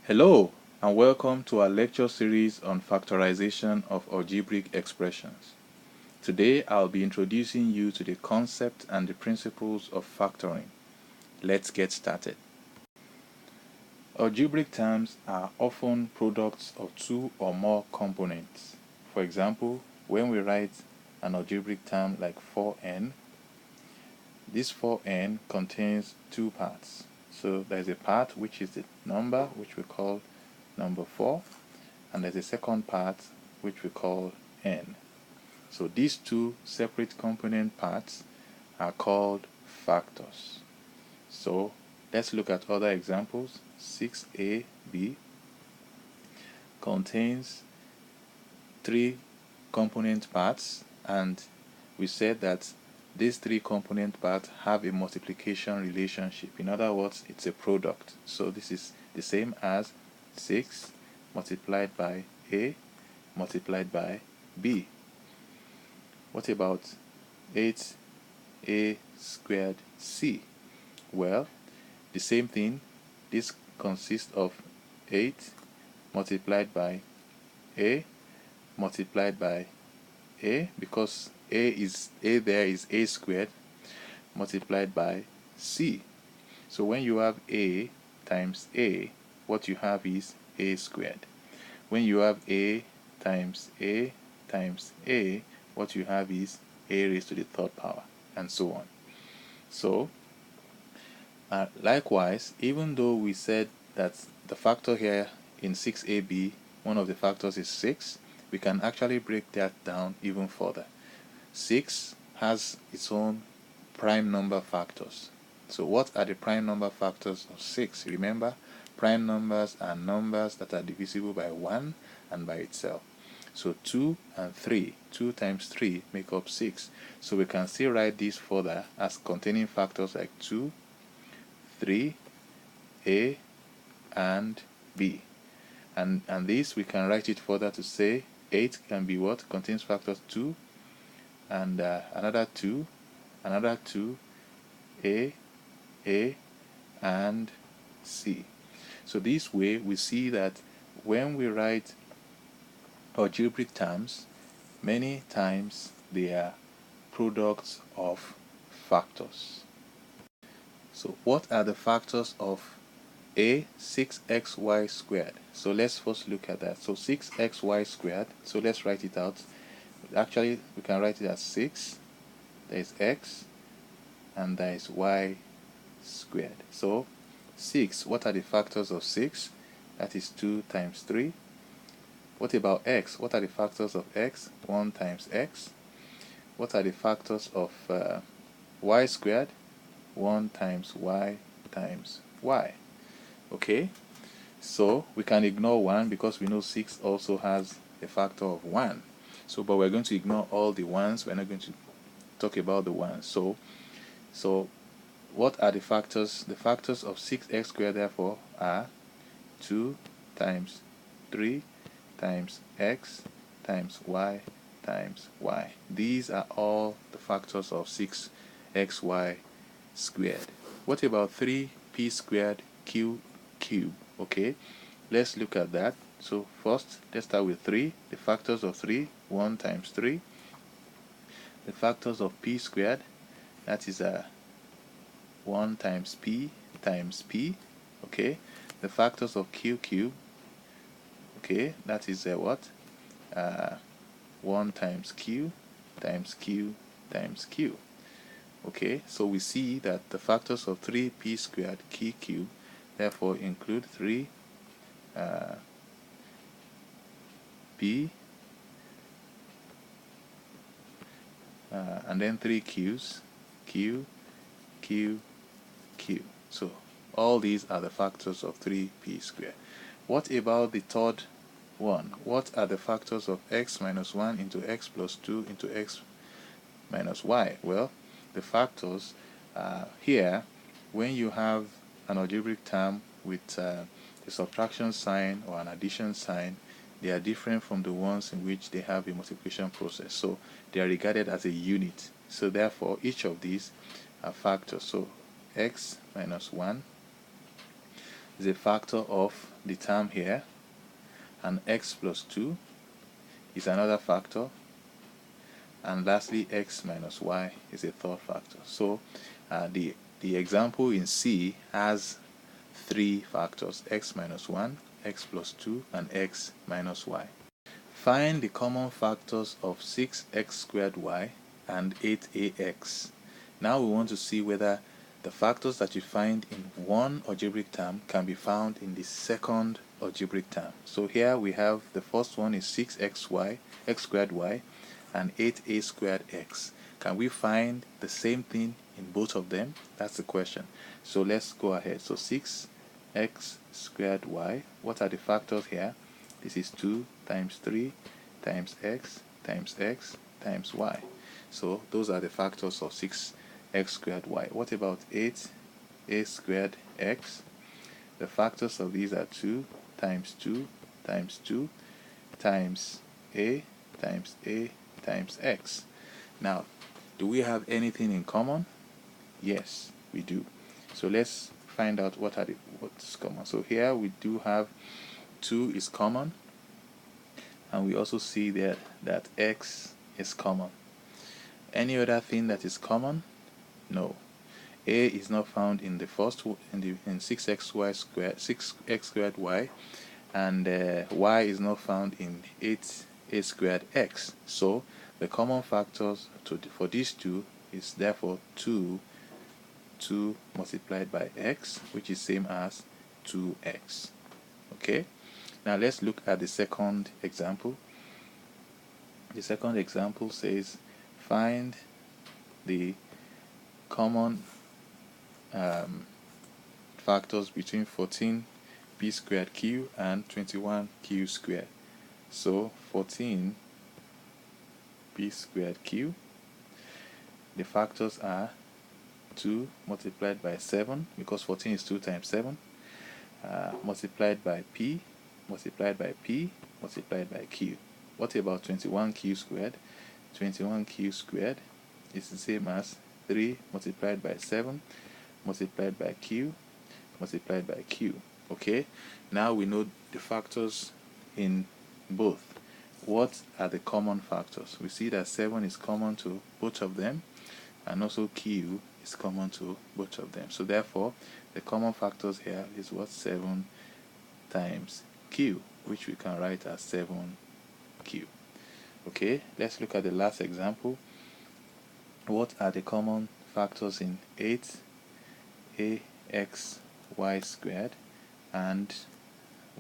Hello, and welcome to our lecture series on factorization of algebraic expressions. Today, I'll be introducing you to the concept and the principles of factoring. Let's get started. Algebraic terms are often products of two or more components. For example, when we write an algebraic term like 4n, this 4n contains two parts. So there's a part which is the number, which we call number 4, and there's a second part which we call n. So these two separate component parts are called factors. So let's look at other examples. 6ab contains three component parts, and we said that these three component parts have a multiplication relationship. In other words, it's a product. So this is the same as 6 multiplied by a multiplied by b. What about 8a squared c? Well, the same thing. This consists of 8 multiplied by a multiplied by a, because a there is a squared, multiplied by c. So when you have a times a, what you have is a squared. When you have a times a times a, what you have is a raised to the third power, and so on. So likewise, even though we said that the factor here in 6ab, one of the factors is 6, we can actually break that down even further. 6 has its own prime number factors. So what are the prime number factors of 6? Remember, prime numbers are numbers that are divisible by 1 and by itself. So 2 and 3, 2 times 3 make up 6. So we can still write this further as containing factors like 2, 3, a, and b. And this we can write it further to say 8 can be what? Contains factors 2, and another 2, a, and c. So this way we see that when we write algebraic terms, many times they are products of factors. So what are the factors of a 6xy squared? So let's first look at that. So 6xy squared, so let's write it out. Actually, we can write it as 6, there is x, and there is y squared. So 6, what are the factors of 6? That is 2 times 3. What about x? What are the factors of x? 1 times x. What are the factors of y squared? 1 times y times y. Okay, so we can ignore 1 because we know 6 also has a factor of 1. So, but we're going to ignore all the 1s. We're not going to talk about the 1s. So what are the factors? The factors of 6x squared, therefore, are 2 times 3 times x times y times y. These are all the factors of 6xy squared. What about 3p squared q cube? Okay, let's look at that. So first, let's start with 3. The factors of 3, 1 times 3. The factors of p squared, that is 1 times p times p. Okay, the factors of q cube, okay, that is what? 1 times q times q times q. Okay, so we see that the factors of 3p squared q cube therefore include 3 p and then 3 q's, q, q, q. So all these are the factors of 3p squared. What about the third one? What are the factors of x minus 1 into x plus 2 into x minus y? Well, the factors here, when you have an algebraic term with a subtraction sign or an addition sign, they are different from the ones in which they have a multiplication process. So they are regarded as a unit. So therefore, each of these are factors. So x minus 1 is a factor of the term here, and x plus 2 is another factor, and lastly x minus y is a third factor. So the example in C has 3 factors: x minus 1, x plus 2, and x minus y. Find the common factors of 6x squared y and 8ax. Now we want to see whether the factors that you find in one algebraic term can be found in the second algebraic term. So here we have the first one is 6xy, x squared y, and 8a squared x. Can we find the same thing in both of them? That's the question. So let's go ahead. So 6x squared y, what are the factors here? This is 2 times 3 times x times x times y. So those are the factors of 6x squared y. What about 8a squared x? The factors of these are 2 times 2 times 2 times a times a times x. Now, do we have anything in common? Yes, we do. So let's find out what's common. So here we do have 2 is common, and we also see there that x is common. Any other thing that is common? No. A is not found in the first in 6xy squared, 6x squared y, and y is not found in 8a squared x. So the common factors for these two is therefore 2 multiplied by x, which is same as 2x. Okay, now let's look at the second example. The second example says find the common factors between 14b squared q and 21q squared. So 14b squared q, the factors are 2 multiplied by 7, because 14 is 2 times 7, multiplied by p, multiplied by p, multiplied by q. What about 21q squared? 21q squared is the same as 3 multiplied by 7 multiplied by q multiplied by q. Okay, now we know the factors in both. What are the common factors? We see that 7 is common to both of them, and also q is common to both of them. So therefore the common factors here is what? 7 times q, which we can write as 7q. Okay, let's look at the last example. What are the common factors in 8ax squared and,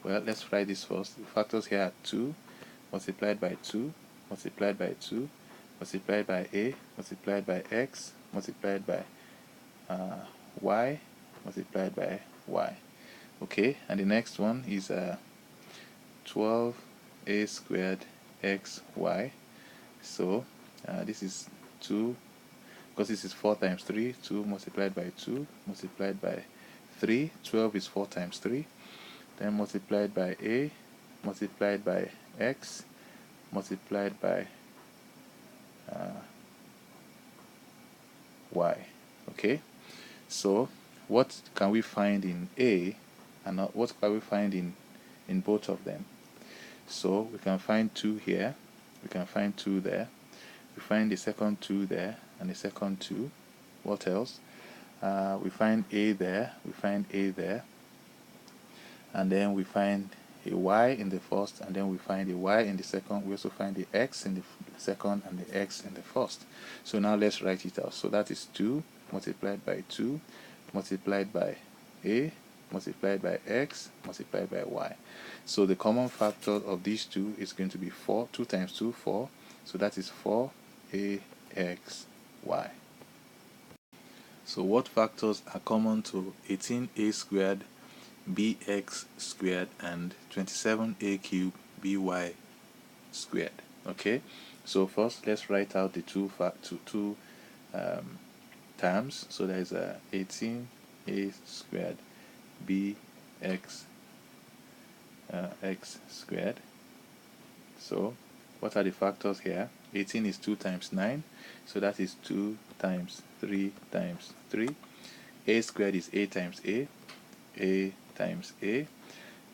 well, let's write this first. The factors here are 2 multiplied by 2 multiplied by 2 multiplied by a multiplied by x multiplied by y multiplied by y. Okay, and the next one is 12a squared xy. So this is 2, because this is 4 times 3, 2 multiplied by 2 multiplied by 3, 12 is 4 times 3, then multiplied by a multiplied by x multiplied by y. Okay, so what can we find in a and what can we find in both of them? So we can find 2 here, we can find 2 there, we find the second 2 there and the second 2. What else? We find a there, we find a there, and then we find a y in the first, and then we find a y in the second. We also find the x in the second and the x in the first. So now let's write it out. So that is 2 multiplied by 2 multiplied by a multiplied by x multiplied by y. So the common factor of these two is going to be 4. 2 times 2, 4. So that is 4ax y. So what factors are common to 18a squared bx squared and 27a cubed by squared? Okay, so first let's write out the two terms. So there is a 18a squared bx x squared. So what are the factors here? 18 is 2 times 9, so that is 2 times 3 times 3. A squared is a times a times a,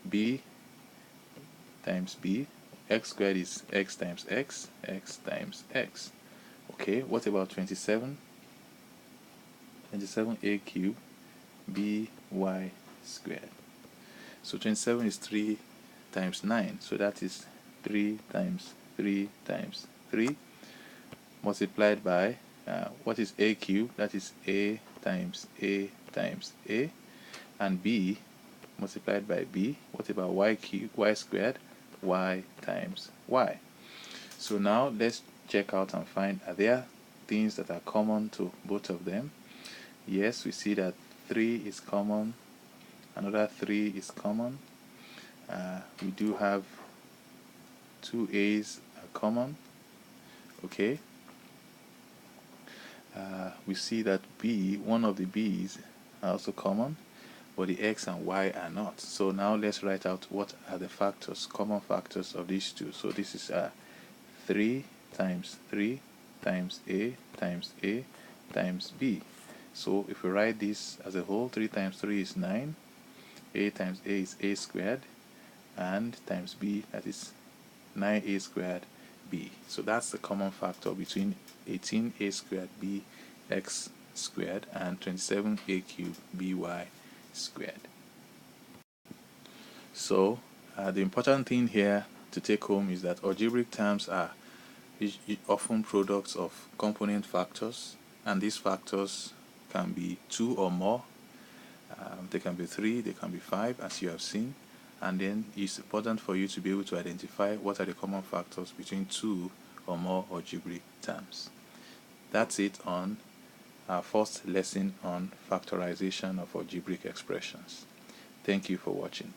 b times b, x squared is x times x, x times x. Okay, what about 27? 27a cubed by squared. So 27 is 3 times 9, so that is 3 times 3 times 3 multiplied by what is a cubed? That is a times a times a, and b multiplied by b. What about y cubed? Y squared, y times y. So now let's check out and find, are there things that are common to both of them? Yes, we see that 3 is common, another 3 is common. We do have 2 a's are common. Okay, we see that b, one of the b's are also common, but the x and y are not. So now let's write out what are the factors, common factors of these two. So this is 3 times 3 times a times b. So if we write this as a whole, 3 times 3 is 9, a times a is a squared, and times b, that is 9a squared b. So that's the common factor between 18a squared b x squared and 27a cubed by squared. So the important thing here to take home is that algebraic terms are often products of component factors, and these factors can be 2 or more. They can be 3, they can be 5, as you have seen. And then it's important for you to be able to identify what are the common factors between 2 or more algebraic terms. That's it on our first lesson on factorization of algebraic expressions. Thank you for watching.